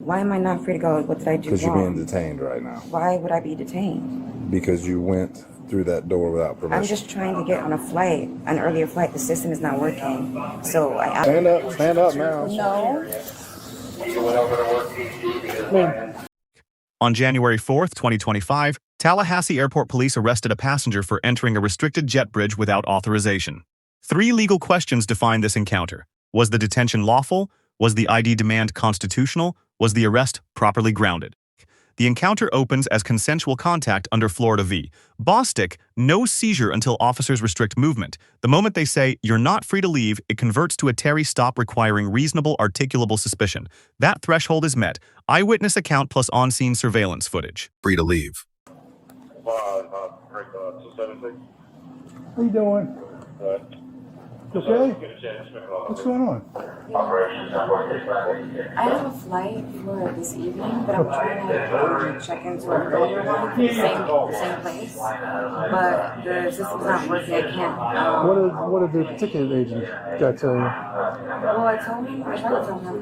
Why am I not free to go? What did I do wrong? Because you're being detained right now. Why would I be detained? Because you went through that door without permission. I'm just trying to get on a flight, an earlier flight. The system is not working. So I... Stand up now. No. On January 4th, 2025, Tallahassee Airport Police arrested a passenger for entering a restricted jet bridge without authorization. 3 legal questions define this encounter. Was the detention lawful? Was the ID demand constitutional? Was the arrest properly grounded? The encounter opens as consensual contact under Florida v. Bostick, no seizure until officers restrict movement. The moment they say, "You're not free to leave," it converts to a Terry stop requiring reasonable articulable suspicion. That threshold is met. Eyewitness account plus on-scene surveillance footage. Free to leave. How you doing? Okay? What's going on? I have a flight for this evening, but I'm trying to check into an earlier one, the same place. But the system's not working. I can't. What did the ticket agent got to tell you? Well, I tried to tell him.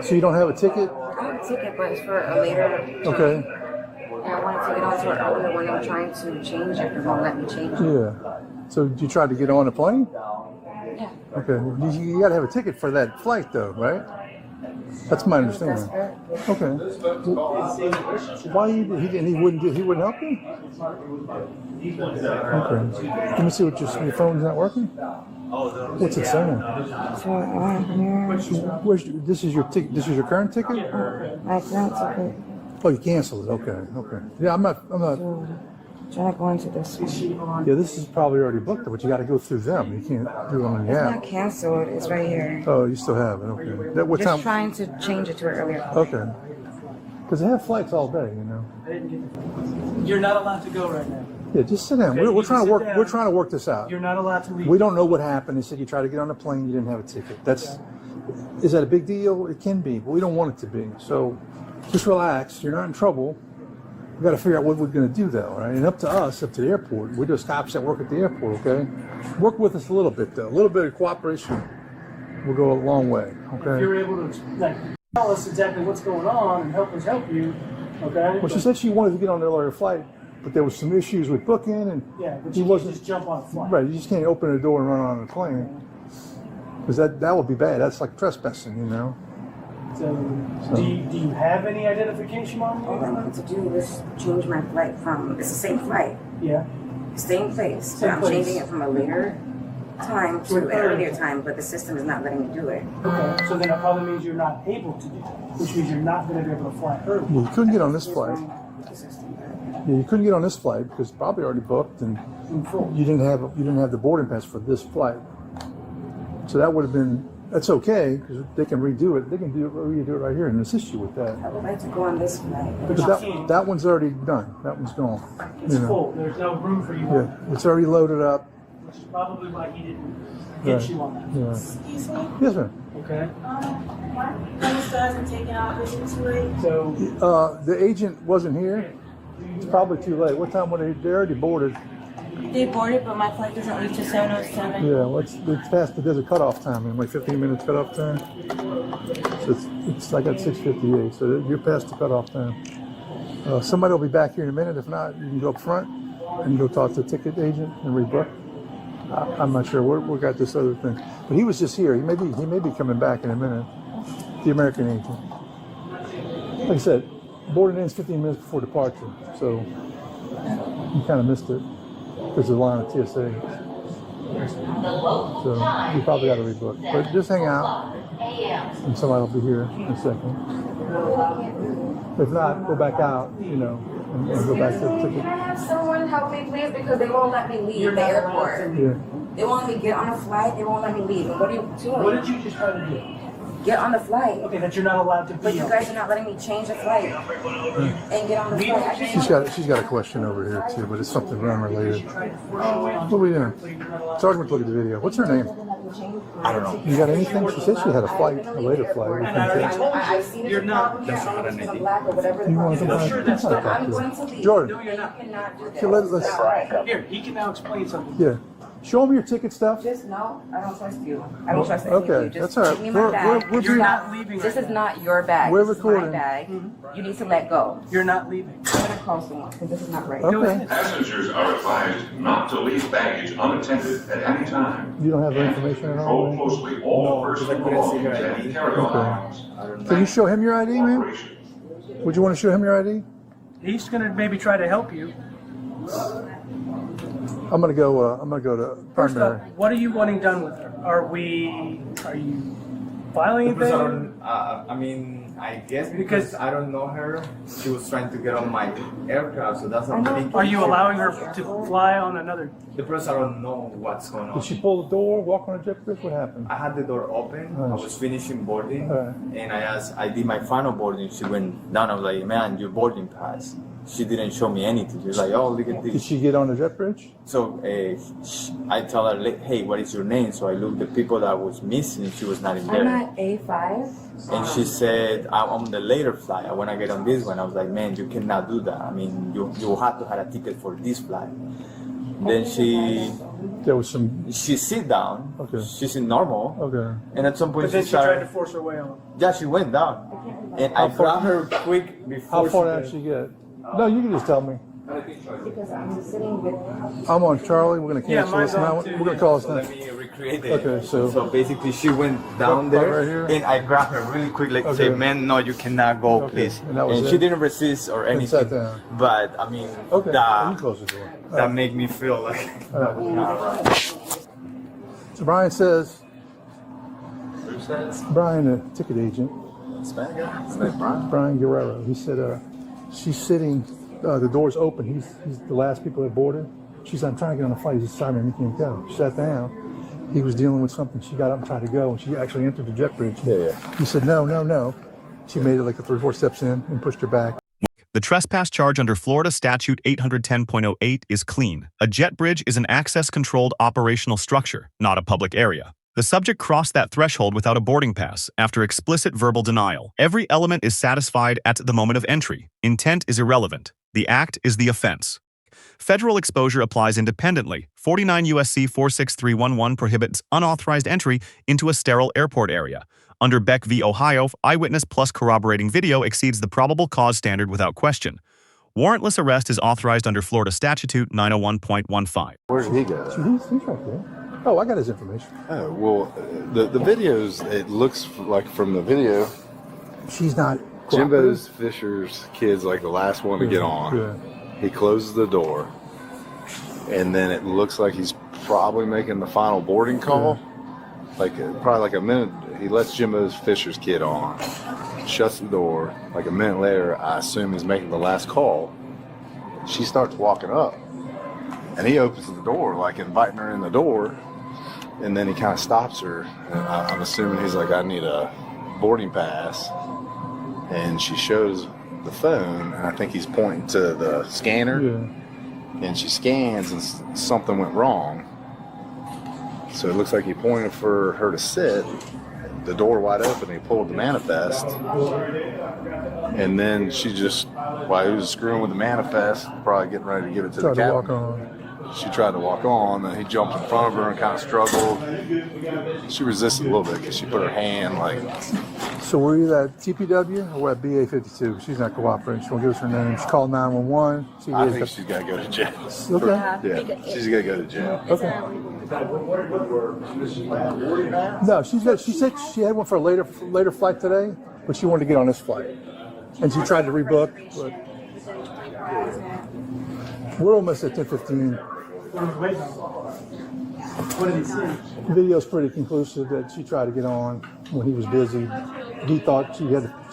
So you don't have a ticket? I have a ticket, but it's for a later time. Okay. And I wanted to get onto an earlier one. I'm trying to change it, but won't let me change it. Yeah. So you tried to get on a plane? Yeah. Okay. You got to have a ticket for that flight, though, right? That's my understanding. Okay. Why he wouldn't help you? Okay. Let me see what your phone's not working. What's it saying? This is your ticket. This is your current ticket? My current ticket. Oh, you canceled it. Okay. Yeah, I'm not. Trying to go into this one. Yeah, this is probably already booked, but you got to go through them. You can't do it on the app. It's not canceled. It's right here. Oh, you still have it. Okay. What Just time? trying to change it to an earlier flight. Okay. Because they have flights all day, you know. You're not allowed to go right now. Yeah, just sit down. Okay, We're trying to work. down. We're trying to work this out. You're not allowed to leave. We don't know what happened. They said you tried to get on the plane. You didn't have a ticket. Is that a big deal? It can be, but we don't want it to be. So just relax. You're not in trouble. We got to figure out what we're going to do, though, right? And up to us, up to the airport. We're just cops that work at the airport, okay? Work with us a little bit, though. A little bit of cooperation will go a long way, okay? If you're able to tell us exactly what's going on and help us help you, okay? Well, she said she wanted to get on the earlier flight, but there was some issues with booking, and yeah, but you can't just jump on a flight. Right, you just can't open the door and run on the plane, because that would be bad. That's like trespassing, you know? So do you have any identification on you? All I wanted to do was change my flight from, it's the same flight. Yeah. Same place. But I'm changing it from a later time to an earlier time, but the system is not letting me do it. Okay, so then it probably means you're not able to do it, which means you're not going to be able to fly early. Well, you couldn't get on this flight. Yeah, you couldn't get on this flight because it's probably already booked, and you didn't have the boarding pass for this flight. So that would have been. That's okay because they can redo it. They can redo it right here and assist you with that. I would like to go on this flight. But that one's already done. That one's gone. It's full. There's no room for you. Yeah, it's already loaded up. Which is probably why he didn't get you on that. Yeah. Excuse me? Yes, ma'am. Okay. Why this hasn't taken out this too late? So the agent wasn't here. It's probably too late. What time were they already boarded? They boarded, but my flight doesn't leave till 7:07. Yeah, well, it's past. There's a cutoff time, and like 15 minutes cutoff time. So it's like at 6:58. So you're past the cutoff time. Somebody will be back here in a minute. If not, you can go up front and go talk to the ticket agent and rebook. I'm not sure. We got this other thing, but he was just here. He may be coming back in a minute. The American agent. Like I said, boarding ends 15 minutes before departure, so you kind of missed it. There's a line of TSA. So you probably got to rebook. But just hang out, and somebody will be here in a second. If not, go back out, and go back to the ticket. Can I have someone help me, please? Because they won't let me leave the airport. Yeah. They won't let me get on a flight. They won't let me leave. What are you doing? What did you just try to do? Get on the flight. Okay, that you're not allowed to be. But you guys are not letting me change the flight and get on the flight. She's got a question over here too, but it's something unrelated. What are we doing? Sergeant, look at the video. What's her name? I don't know. You got anything? She said she had a later flight. I've seen it. You're not. That's not anything. You want to come back? That's not I'm going to leave. Jordan. No, you're not. You cannot do that. Okay, let's. Here, he can now explain something. Yeah. Show them your ticket stuff. Just no, I don't trust you. I don't trust any Okay, of you. Just that's all right. give me my bag. We're You're being- not leaving This right is now. not your bag. We're This recording. is my bag. You need to let go. You're not leaving. I'm gonna call someone because this is not right. Go Okay. ahead. Passengers are advised not to leave baggage unattended at any time. You don't have the information at all? Control closely all personal belongings and carry-on items. Can you show him your ID, man? Operation. Would you want to show him your ID? He's gonna maybe try to help you. I'm gonna go. I'm gonna go to First primary. off, what are you wanting done with her? Are you filing Because anything? I mean, I guess Because- because I don't know her, she was trying to get on my aircraft, so that's a big. Are you allowing her to fly on another? The person, I don't know what's going on. Did she pull the door, walk on a jet bridge? What happened? I had the door open. I was finishing boarding, and I did my final boarding. She went down. I was like, "Man, your boarding pass." She didn't show me anything. She was like, "Oh, look at Did this." she get on the jet bridge? So I tell her, "Hey, what is your name?" So I looked the people that was missing. She was not in there. I'm at A5. And she said, I'm on the later flight. When I get on this one, I was like, man, you cannot do that. I mean, you have to have a ticket for this flight. Then There was some. she sit down. Okay. She's in normal. Okay. And at some point But then she she tried to started. force her way on. Yeah, she went down. And I How far- grabbed her quick before. How far she did she get? No, you can just tell me. Because I'm sitting with. I'm on Charlie. We're gonna Yeah, cancel mine's this now. on too, We're gonna yeah. call this So now. let me recreate it. Okay, so- basically she went down Right there, here? and I grabbed her really quick, like Okay. say, man, no, you cannot go, Okay, please. and that was she it? didn't resist or anything. sat down. But I mean, Okay. that, You close the door. that made me feel like that was not right. So Brian says, Who says? Brian, the ticket agent, Hispanic guy? His name's Brian? Brian Guerrero. He said, she's sitting. The door's open. He's the last people that boarded. She said, I'm trying to get on the flight. He's sorry, man, you can't go. She sat down. He was dealing with something. She got up and tried to go, and she actually entered the jet bridge. Yeah. He said, no, no, no. She made it like 3 or 4 steps in and pushed her back. The trespass charge under Florida Statute 810.08 is clean. A jet bridge is an access-controlled operational structure, not a public area. The subject crossed that threshold without a boarding pass after explicit verbal denial. Every element is satisfied at the moment of entry. Intent is irrelevant. The act is the offense. Federal exposure applies independently. 49 U.S.C. 46311 prohibits unauthorized entry into a sterile airport area. Under Beck v. Ohio, eyewitness plus corroborating video exceeds the probable cause standard without question. Warrantless arrest is authorized under Florida Statute 901.15. Where did he go? He's right there. Oh, I got his information. Oh, well, the videos, it looks like from the video, She's not. Jimbo's Fisher's kid's like the last one to get on. Yeah. He closes the door, and then it looks like he's probably making the final boarding call. Probably like a minute, he lets Jimbo's Fisher's kid on, shuts the door. Like a minute later, I assume he's making the last call. She starts walking up, and he opens the door, like inviting her in the door, and then he kind of stops her. And I'm assuming he's like, I need a boarding pass. And she shows the phone, and I think he's pointing to the scanner. Yeah. And she scans, and something went wrong. So it looks like he pointed for her to sit. The door wide open. He pulled the manifest, and then she just, while he was screwing with the manifest, probably getting ready to give it to Tried the to captain. walk on. She tried to walk on, and he jumped in front of her and kind of struggled. She resisted a little bit because she put her hand like. So were you at TPW or at BA 52? She's not cooperating. She won't give us her name. She called 911. I think she's got to go to jail. Okay. Yeah, she's got to go to jail. Okay. No, she said she had one for a later flight today, but she wanted to get on this flight, and she tried to rebook. But we're almost at 10:15. What did he say? The video's pretty conclusive that she tried to get on when he was busy. He thought she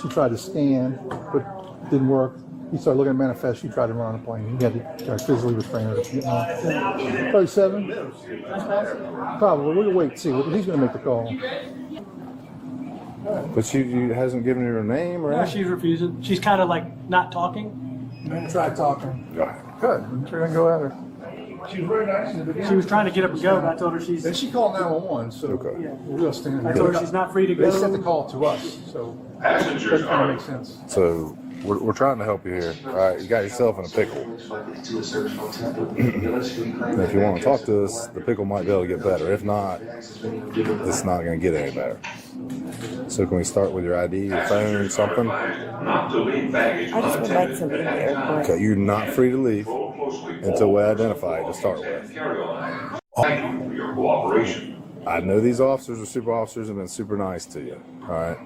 tried to scan, but didn't work. He started looking at manifest. She tried to run on the plane. He had to physically restrain her. 37? Probably. We'll wait and see. He's going to make the call. But she hasn't given her a name or No, anything? she's refusing. She's kind of like not talking. Try talking. Good. We're going to go at her. She was very nice in the beginning. She was trying to get up and go, but I told her she's. Then she called 911, so Okay. Yeah. we'll stand. I told her she's not free to They sent the go. call to us, so it Passengers doesn't kind are of make sense. So We're trying to help you here. All right, you got yourself in a pickle. And if you want to talk to us, the pickle might be able to get better. If not, it's not going to get any better. So can we start with your ID, your phone, something? Not to leave baggage I just would like to leave the airport. Okay, you're not free to leave until we identify you to start with. Carry on. Thank you for your cooperation. I know these officers or super officers have been super nice to you. All right.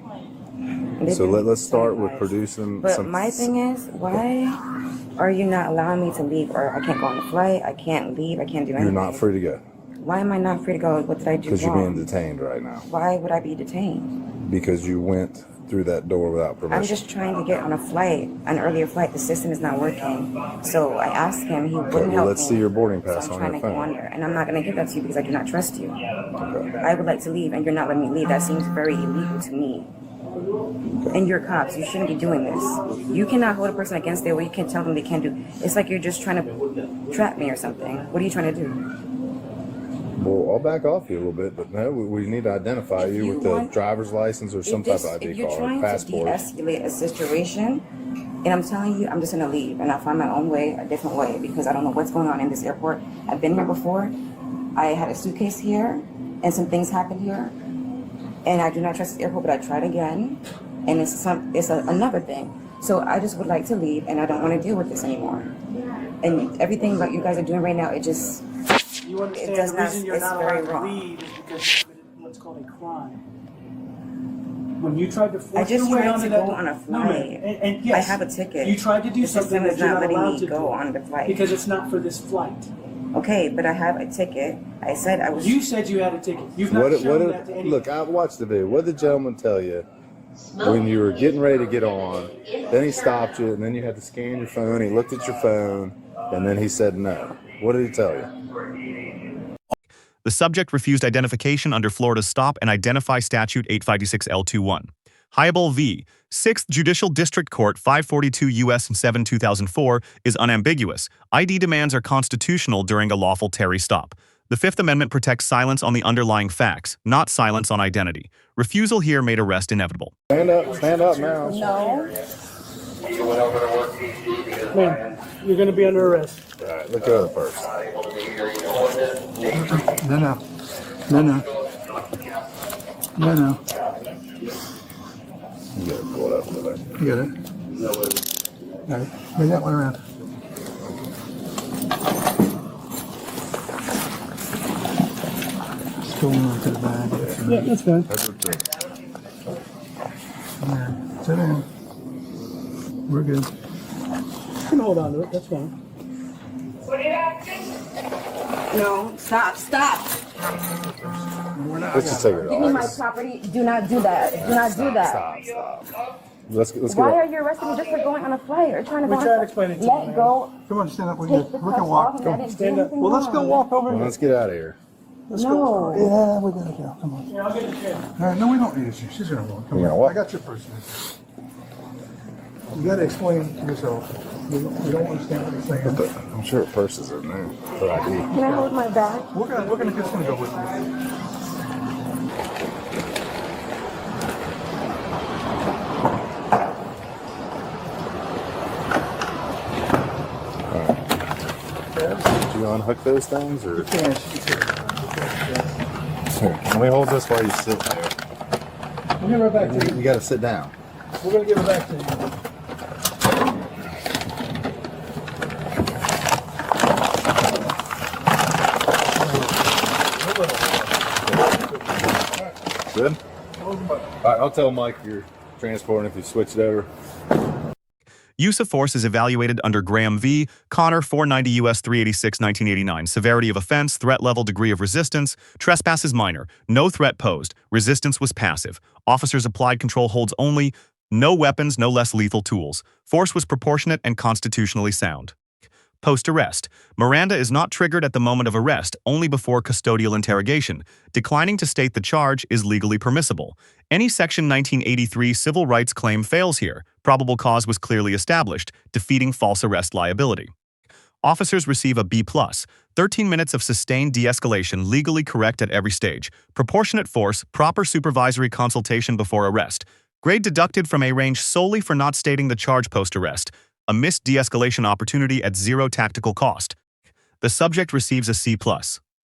They've So been let's start so with nice. producing But some. my thing is, why are you not allowing me to leave? Or I can't go on the flight. I can't leave. I can't do anything. You're not free to go Why am I not free to go? What did I do because you're being wrong? detained right now Why would I be detained? because you went through that door without I'm permission. just trying to get on a flight, an earlier flight. The system is not working. So I asked him. He wouldn't well, help let's me. see your boarding So pass I'm on trying your to go phone. under, and I'm not going to give that to you because I do not trust you. Okay. I would like to leave, and you're not letting me leave. That seems very illegal to me. And you're cops. You shouldn't be doing this. You cannot hold a person against their will. You can't tell them they can't do. It's like you're just trying to trap me or something. What are you trying to do? Well, I'll back off you a little bit, but no, we need to identify If you you with the want- driver's license or some type of If ID you're card, trying passport. to de-escalate a situation, and I'm telling you, I'm just gonna leave and I'll find my own way, a different way, because I don't know what's going on in this airport. I've been here before. I had a suitcase here, and some things happened here, and I do not trust this airport. But I tried again, and it's another thing. So I just would like to leave, and I don't want to deal with this anymore. And everything that you guys are doing right now, it just You understand does the not- reason you're it's not very allowed to wrong. leave is because you committed what's called a crime. When you tried to I force just your way tried onto to that go on a No, ma'am. flight. And yes, I have a ticket. You tried to do The something system that is you're not not letting allowed me to go do on the flight. because it's not for this flight. Okay, but I have a ticket. I said I was. You said you had a ticket. You've not shown that to anyone. Look, I watched the video. What did the gentleman tell you when you were getting ready to get on? Then he stopped you, and then you had to scan your phone. He looked at your phone, and then he said no. What did he tell you? The subject refused identification under Florida's Stop and Identify Statute 856L21. Hybel v. 6th Judicial District Court 542 U.S. 7 2004 is unambiguous. ID demands are constitutional during a lawful Terry stop. The Fifth Amendment protects silence on the underlying facts, not silence on identity. Refusal here made arrest inevitable. Stand up now. No. Ma'am, you're going to be under arrest. All right, look at the purse. No. You gotta pull it up a little bit. You got it? All right, bring that one around. Just go on to the back. Yeah, that's fine. That's what the- Yeah, sit down. We're good. You can hold on to it. That's fine. No. Stop. Let's just take it Give me my off. property. Do not do that. Do not do that. Stop. Let's Why go. are you arresting me just for going on a flight or trying to We go tried on a explaining to flight? you, Let man. go. Come on, stand up. We Take the can cuffs walk. off. And I didn't do Stand up. anything Well, let's go wrong. walk over Well, here. let's get out of here. Let's No. go. Yeah, we gotta go. Come on. Yeah, I'll get the chair. All right, no, we don't need you. She's gonna walk. Come You on. gonna walk? I got your purse. You gotta explain yourself. We don't understand what you're saying. But I'm sure her purse is in there for ID. Can I hold my bag? We're just gonna go with you. Did you unhook those things, or Yeah, she's here. here? Let me hold this while you sit there. We'll give her back to you. You got to sit down. We're gonna give her back to you. Good. All right, I'll tell Mike you're transporting if you switch it over. Use of force is evaluated under Graham v. Connor 490 U.S. 386 1989. Severity of offense, threat level, degree of resistance. Trespass is minor. No threat posed. Resistance was passive. Officers applied control holds only. No weapons, no less lethal tools. Force was proportionate and constitutionally sound. Post-arrest. Miranda is not triggered at the moment of arrest, only before custodial interrogation. Declining to state the charge is legally permissible. Any Section 1983 civil rights claim fails here. Probable cause was clearly established, defeating false arrest liability. Officers receive a B+, 13 minutes of sustained de-escalation, legally correct at every stage. Proportionate force, proper supervisory consultation before arrest. Grade deducted from A range solely for not stating the charge post-arrest, a missed de-escalation opportunity at zero tactical cost. The subject receives a C+.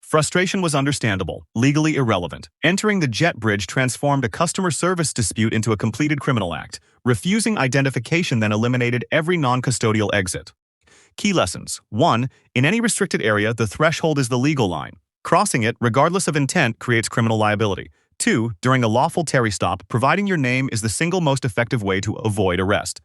Frustration was understandable, legally irrelevant. Entering the jet bridge transformed a customer service dispute into a completed criminal act. Refusing identification then eliminated every non-custodial exit. Key lessons. 1. In any restricted area, the threshold is the legal line. Crossing it, regardless of intent, creates criminal liability. 2. During a lawful Terry stop, providing your name is the single most effective way to avoid arrest.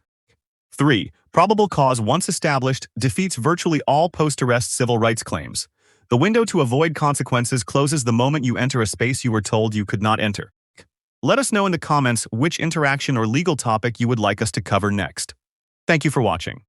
3. Probable cause once established defeats virtually all post-arrest civil rights claims. The window to avoid consequences closes the moment you enter a space you were told you could not enter. Let us know in the comments which interaction or legal topic you would like us to cover next. Thank you for watching.